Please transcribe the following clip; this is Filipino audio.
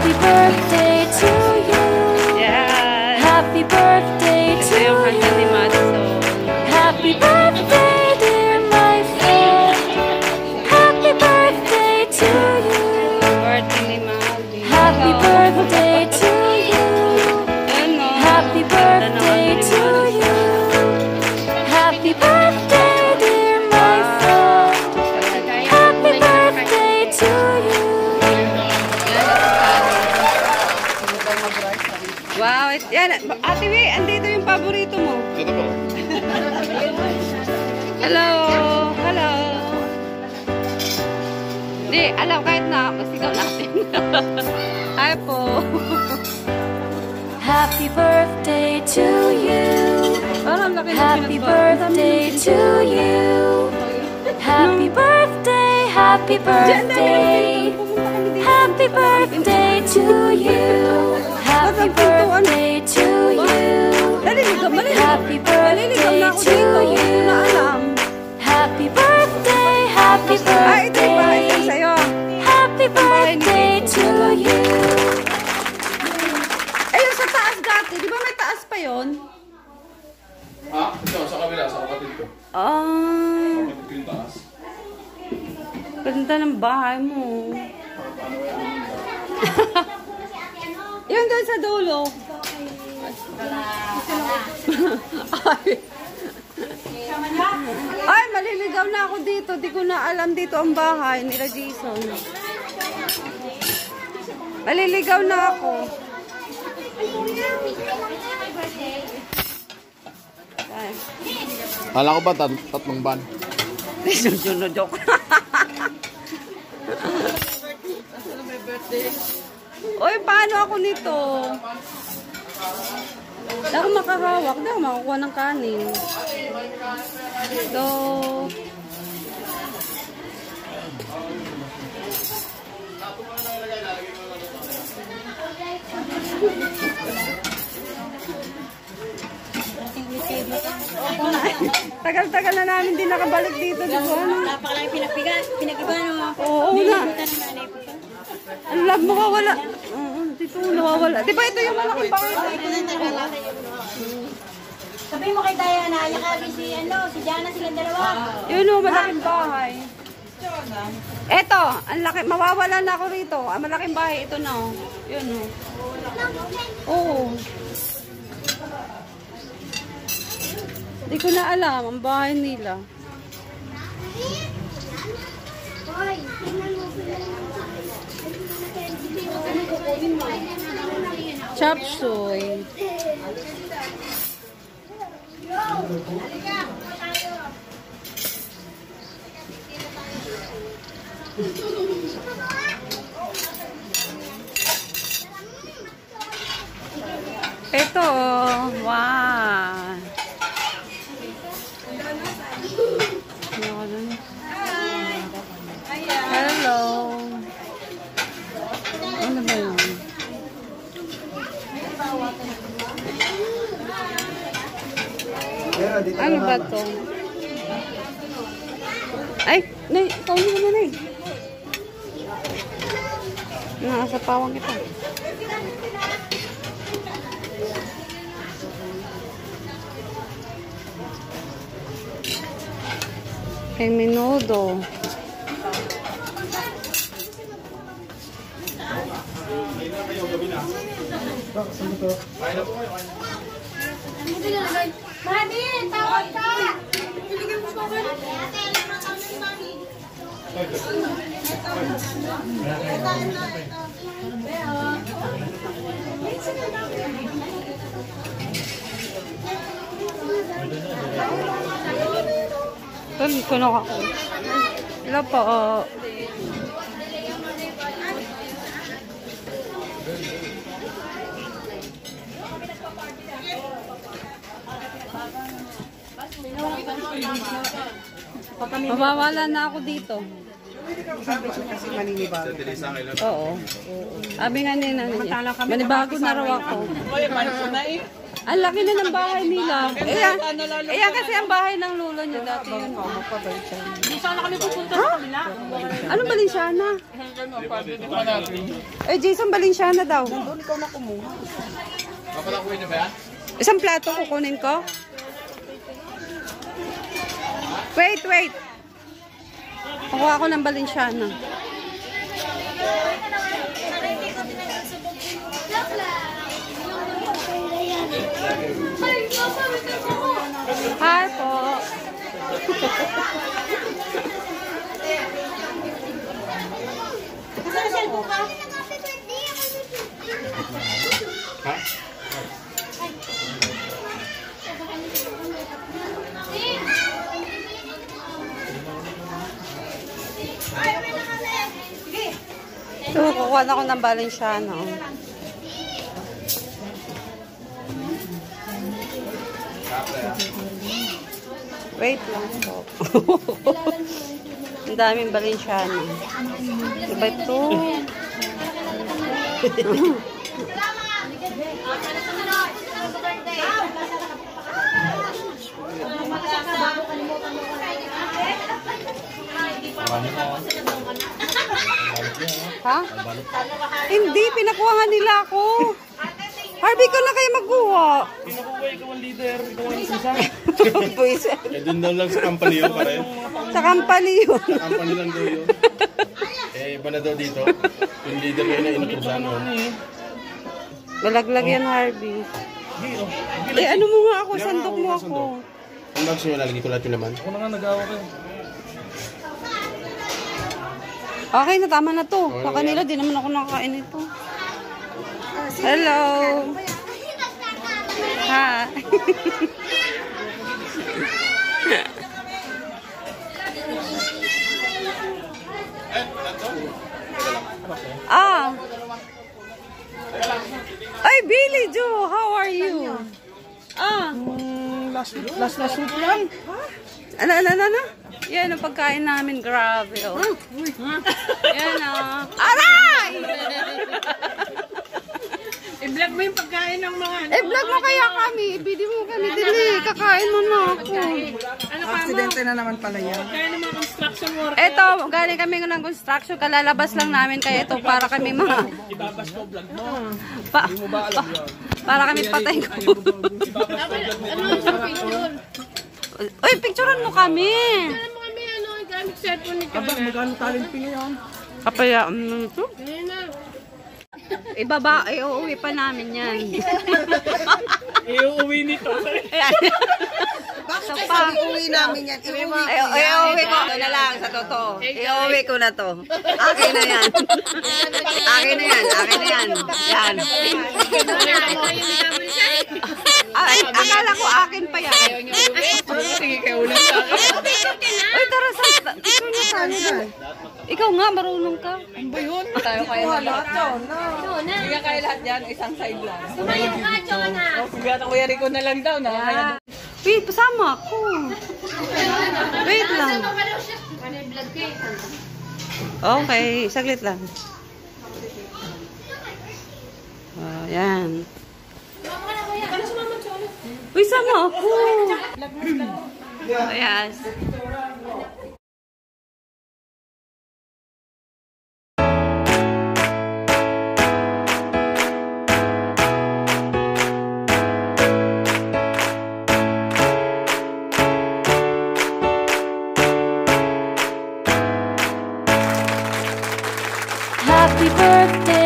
Happy birthday to you. Yes. Happy birthday Ito to yung handa ni you. Madison. Happy birthday, dear my friend. Happy birthday to you. Birthday ni Mavi. Happy birthday to you. Ano? Happy birthday to you. Happy birthday, dear my friend. Happy birthday to you. Wow, yan. Ate Wei, andito yung paborito mo. Ito po. Hello. Hello. Hindi, alam kahit na, masigaw natin. Hi po. Happy birthday to you. Parang laki ng Happy pinagbago. birthday to you. Happy birthday, happy birthday. Happy birthday to you. Happy birthday to you. Happy birthday to you. Happy birthday, happy Ay, ito yung bahay ko birthday. sa'yo. Happy birthday to you. Ayun, sa taas dati. Di ba may taas pa yon? Ah, ito, sa kabila, sa kapatid ko. Ah, Kapatid ko yung taas. ganda ng bahay mo. Yun doon sa dulo. Ay, maliligaw na ako dito. Di ko na alam dito ang bahay nila Jason. Maliligaw na ako. Ay, Kala ko ba tatlong ban? joke. Oy, paano ako nito? Hindi ako makahawak. Hindi ako makakuha ng kanin. So, tagal-tagal na namin din nakabalik dito. Di ba? Napakalaki pinag-iba mo. Oo na. Ang love mo wala. Dito nawawala. Di ba ito yung malaking bahay? Sabi mo kay Diana, yakabi si Jana silang dalawa. Yun o, malaking bahay. Eto, ang laki, mawawala na ako rito. Ang malaking bahay, ito na o. Yun o. Oo. Hindi ko na alam, ang bahay nila. Chop suey. Ito, wow. Hello. Ano ba yun? Ano ba to? Ay, nay, ikaw naman na, nay. Nasa pawang kita. Kay menudo. Mami, tawag ka! Kuno ako. Hello po. Mawawala na ako dito. Oo. Sabi nga nila niya. Manibago na raw ako. Ang laki na ng bahay nila. Ayan kasi ang bahay ng lolo niya dati yun. Hindi sana kami pupunta sa kanila. Ano Balenciana? Eh, Jason Balenciana daw. Kapalakuin niyo ba yan? Isang plato kukunin ko. Wait, wait. Kukuha ako ng Balenciana. Hi po. Ha? So, kukuha na ako ng Balenciana. Wait lang po. Ang daming Balenciana. Diba ito? Ha? Hindi, pinakuha nga nila ako. Harvey, ko na kayo magkuha. Pinakuha, ikaw ang leader, ikaw ang isa. Buisit. Eh, dun daw lang sa company yun pare. Sa company yun. Sa company lang daw yun. Eh, iba na daw dito. Yung leader ngayon na inutusan nun. Lalaglag yan, Harvey. Eh, ano mo nga ako? Sandok mo ako. Ang bags nyo, lalagay ko lahat yung laman. Ako na nga nag-awa kayo. Okay na, tama na to. Sa kanila, di naman ako nakakain ito. Hello. Hi. Ah. Ay, Billy Joe, how are you? Ah. Last week lang. Ano? Yan ang pagkain namin. Grabe, oh. Yan, oh. Aray! I-vlog mo yung pagkain ng mga I-vlog mo kaya kami. I-video mo kami. Dili, kakain mo na ako. ano ka Aksidente na naman pala yan. Kaya ng mga construction worker. Eto, galing kami ng construction. Kalalabas lang namin kaya ito para kami mga... Ibabas ko vlog mo. Para kami patay ko. Ano yung picture? Uy, picturean mo kami. Alam mo kami ano, gamit cellphone ni Aba, Kaya. magkano talent fee ngayon? Kapaya, ito? Ayun na. Ibaba, uuwi pa namin yan. Iuwi nito. Ayan. Bakit kasi iuwi namin yan? Iuwi ko na lang, sa totoo. Iuwi ko na to. Akin na yan. Akin na yan. Akin na yan. Yan. Ay, akala ko akin pa yan. Sige kayo ulit sa akin. Uy, tara, ikaw na tayo. Ikaw nga, marunong ka. Ano ba yun? Tayo kaya lahat yun. Hindi kaya lahat yan, isang side lang. Sumayo ka, Chona. Kaya kuya Rico na lang daw. Ah. Wait, pasama ako. Wait lang. Okay, saglit lang. Yan. Uy, sama ako. Yes. Happy birthday